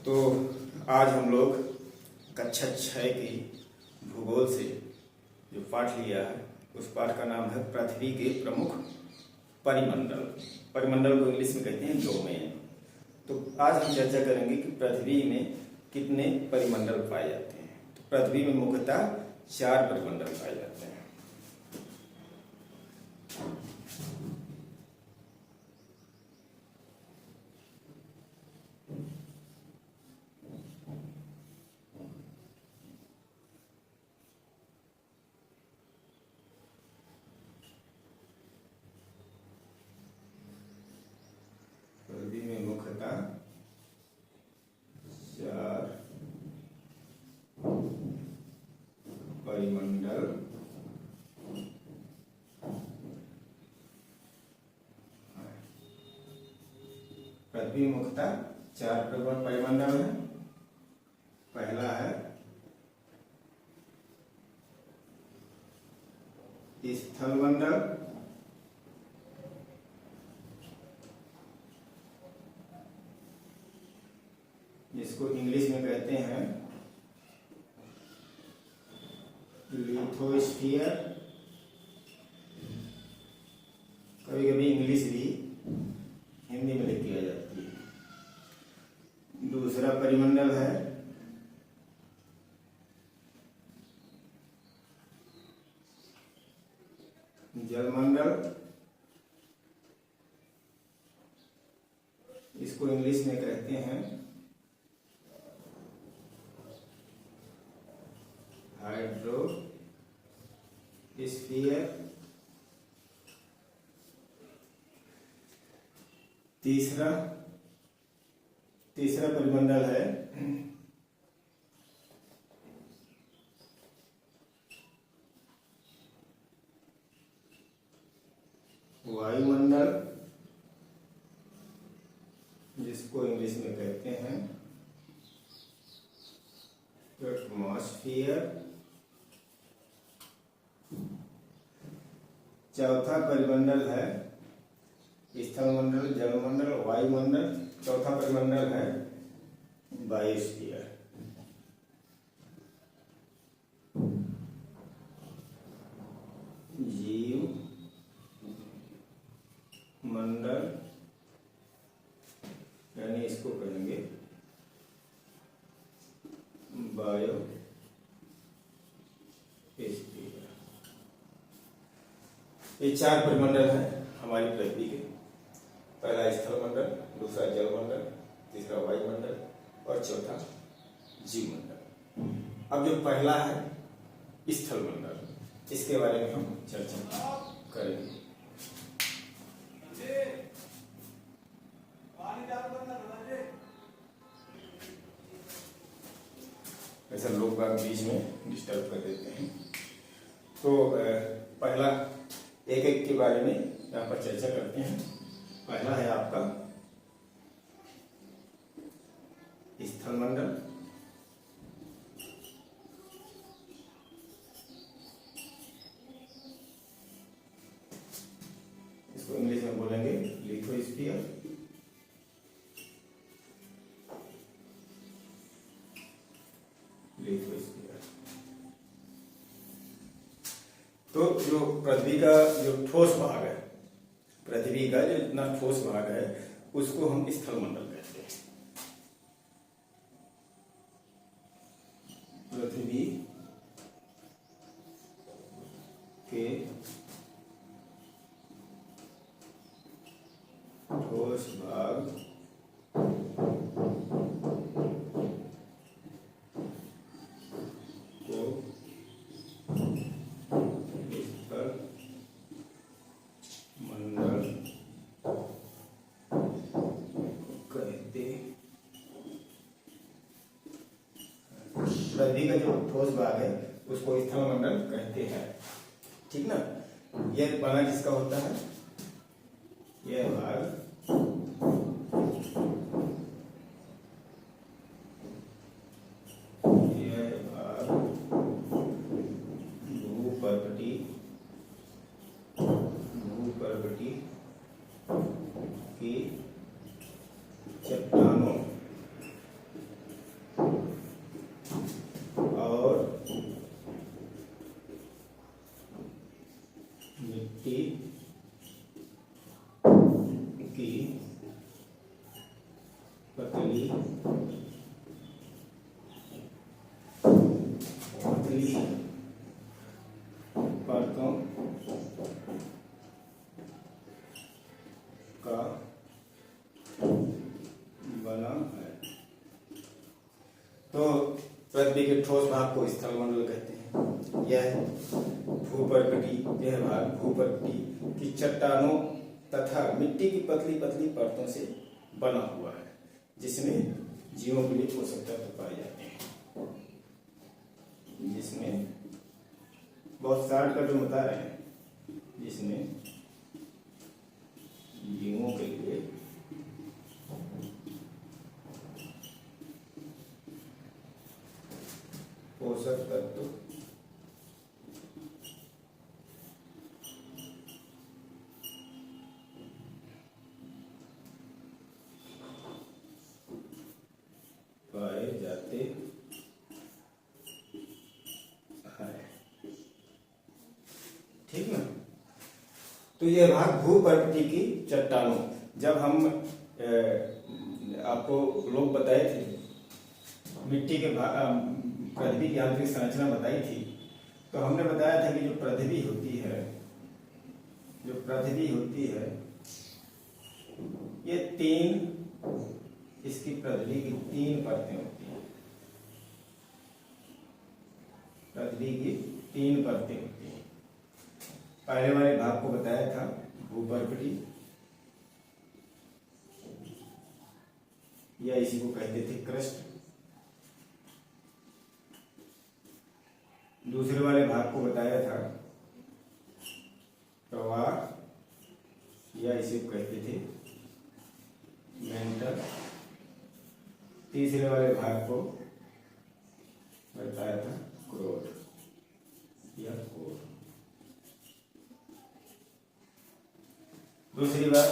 तो आज हम लोग कक्षा 6 की भूगोल से जो पाठ लिया है उस पाठ का नाम है पृथ्वी के प्रमुख परिमंडल। परिमंडल को इंग्लिश में कहते हैं डोमेन। तो आज हम चर्चा करेंगे कि पृथ्वी में कितने परिमंडल पाए जाते हैं। तो पृथ्वी में मुख्यतः 4 परिमंडल पाए जाते हैं। पृथ्वी में मुख्यतः 4 परिमंडल पृथ्वी में मुख्यतः 4 परिमंडल है। पहला है स्थल मंडल, जिसको इंग्लिश में कहते हैं लिथोस्फीयर। कभी कभी इंग्लिश भी हिंदी में लिखी जाती है। दूसरा परिमंडल है जलमंडल, इसको इंग्लिश में कहते हैं हाइड्रोस्फीयर। तीसरा परिमंडल है वायुमंडल, जिसको इंग्लिश में कहते हैं एटमॉस्फेयर। चौथा परिमंडल है स्थलमंडल, जलमंडल, वायुमंडल। चौथा परिमंडल है बायोस्फीयर। जीव मंडल, यानी इसको कहेंगे बायोस्फीयर। ये 4 परिमंडल हैं हमारी पृथ्वी के। पहला स्थलमंडल, दूसरा जलमंडल, तीसरा वायुमंडल और चौथा जीवमंडल। अब जो पहला है स्थलमंडल, इसके बारे में हम चर्चा करेंगे। ऐसा लोग बाग बीच में डिस्टर्ब कर देते हैं। तो पहला एक के बारे में यहाँ पर चर्चा करते हैं। पहला है आपका स्थलमंडल। इसको इंग्लिश में बोलेंगे लिथोस्फीयर। तो जो पृथ्वी का जो ठोस भाग है, पृथ्वी का जो इतना ठोस भाग है, उसको हम स्थलमंडल कहते हैं। पृथ्वी के ठोस भाग को पृथ्वी का जो ठोस भाग है उसको स्थलमंडल कहते हैं। ठीक ना। यह बना किसका होता है? यह भाग भूपर्वती की चट्टानों नाम है। तो पृथ्वी के ठोस भाग को स्थल मंडल कहते हैं। यह भूपर्कटी, यह भाग भूपर्कटी की चट्टानों तथा मिट्टी की पतली पतली परतों से बना हुआ है, जिसमें जीवों के लिए पोषक तत्व पाए जाते हैं। जिसमें बहुत शार्ट कट में बता रहे हैं, जिसमें जीवों के लिए पोषक तत्व पाए जाते हैं। ठीक ना। तो यह भाग भूपर्कटी की चट्टानों, जब हम आपको लोग बताए थे मिट्टी के पृथ्वी की आंतरिक संरचना बताई थी, तो हमने बताया था कि जो पृथ्वी होती है ये इसकी पृथ्वी की 3 परतें होती हैं। पृथ्वी की 3 परतें होती हैं। पहले वाले भाग को बताया था भूपर्कटी, या इसी को कहते थे क्रस्ट। दूसरे वाले भाग को बताया था प्रवाह, या इसे कहते थे मेंटल। तीसरे वाले भाग को बताया था क्रोध या कोर। दूसरी बात,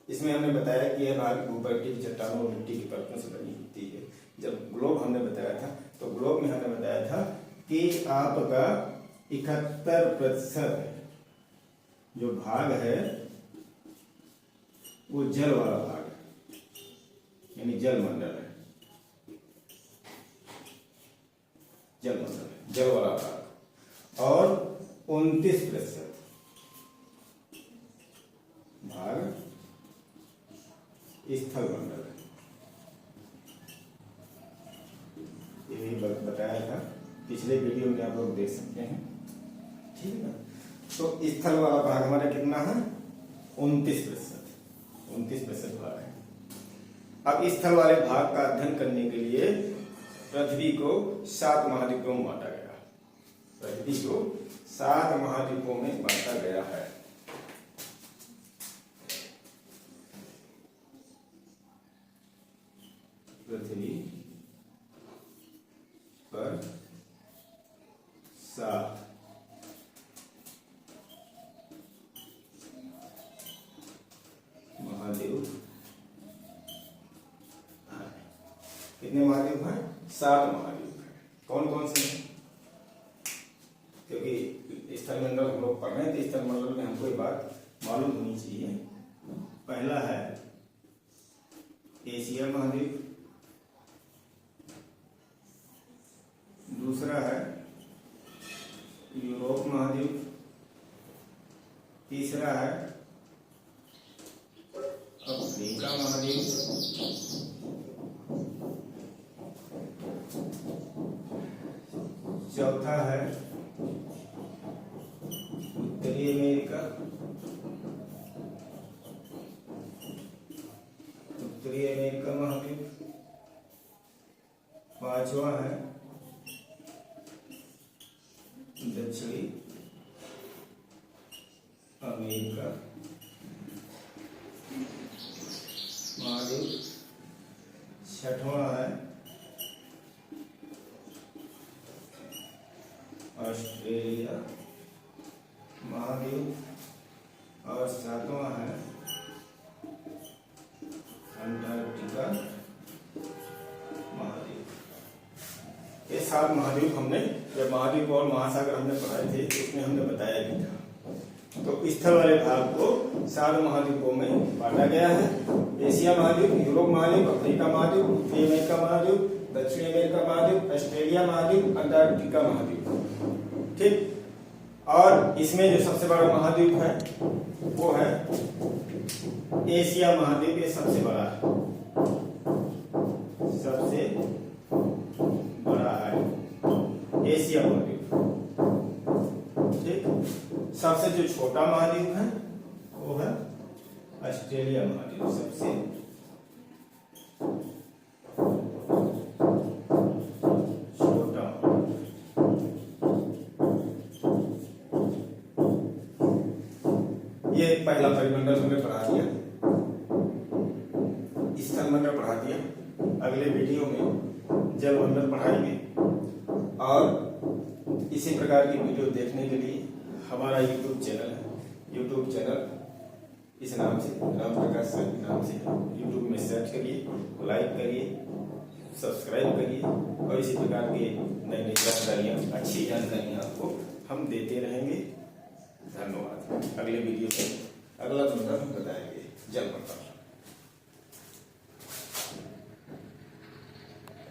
इसमें हमने बताया कि यह भाग भूपर्कटी की चट्टानों और मिट्टी की परतों से बनी होती है। जब ग्लोब हमने बताया था, तो ग्लोब में हमने बताया था कि आपका 71% जो भाग है वो जल वाला भाग है, यानी जल मंडल है। जल वाला भाग, और 29% भाग स्थल मंडल है। ये भी बताया था, पिछले वीडियो में आप लोग देख सकते हैं। ठीक है ना। तो स्थल वाला भाग हमारा कितना है? 29% भाग है। अब स्थल वाले भाग का अध्ययन करने के लिए पृथ्वी को 7 महाद्वीपों में बांटा गया। पृथ्वी को 7 महाद्वीपों में बांटा गया है। पृथ्वी पर 7 महाद्वीप। कितने महाद्वीप हैं? 7 महाद्वीप हैं। कौन कौन से हैं? क्योंकि स्थल मंडल हम लोग पढ़ रहे हैं, तो स्थल मंडल में हमको ये बात मालूम होनी चाहिए। पहला है एशिया महाद्वीप, दूसरा है यूरोप महाद्वीप, तीसरा है अफ्रीका महाद्वीप, चौथा है उत्तरी अमेरिका, महाद्वीप, पांचवा है दक्षिणी अमेरिका महाद्वीप, छठवां है ऑस्ट्रेलिया महाद्वीप, और सातवां है अंटार्कटिका महाद्वीप। ये 7 महाद्वीप हमने, जब महाद्वीप और महासागर हमने पढ़ाए थे, उसमें हमने बताया भी था। तो स्थल वाले भाग को 7 महाद्वीपों में बांटा गया है। एशिया महाद्वीप, यूरोप महाद्वीप, अफ्रीका महाद्वीप, उत्तरी अमेरिका महाद्वीप, दक्षिणी अमेरिका महाद्वीप, ऑस्ट्रेलिया महाद्वीप, अंटार्कटिका महाद्वीप। ठीक। और इसमें जो सबसे बड़ा महाद्वीप है वो है एशिया महाद्वीप। ये सबसे बड़ा है। सबसे बड़ा है एशिया महाद्वीप। ठीक, सबसे जो छोटा महाद्वीप है वो है ऑस्ट्रेलिया महाद्वीप। सबसे छोटा, ये पहला परिमंडल हमने पढ़ा दिया, स्थलमंडल पढ़ा दिया। अगले वीडियो में जलमंडल पढ़ाएंगे। और इसी प्रकार की वीडियो देखने के लिए हमारा यूट्यूब चैनल है। यूट्यूब चैनल इस नाम से, राम प्रकाश सर के नाम से यूट्यूब में सर्च करिए, लाइक करिए, सब्सक्राइब करिए और इसी प्रकार के नई नई जानकारियाँ, अच्छी जानकारियाँ आपको हम देते रहेंगे। धन्यवाद। अगले वीडियो में अगला मंडल हम बताएंगे, जलमंडल।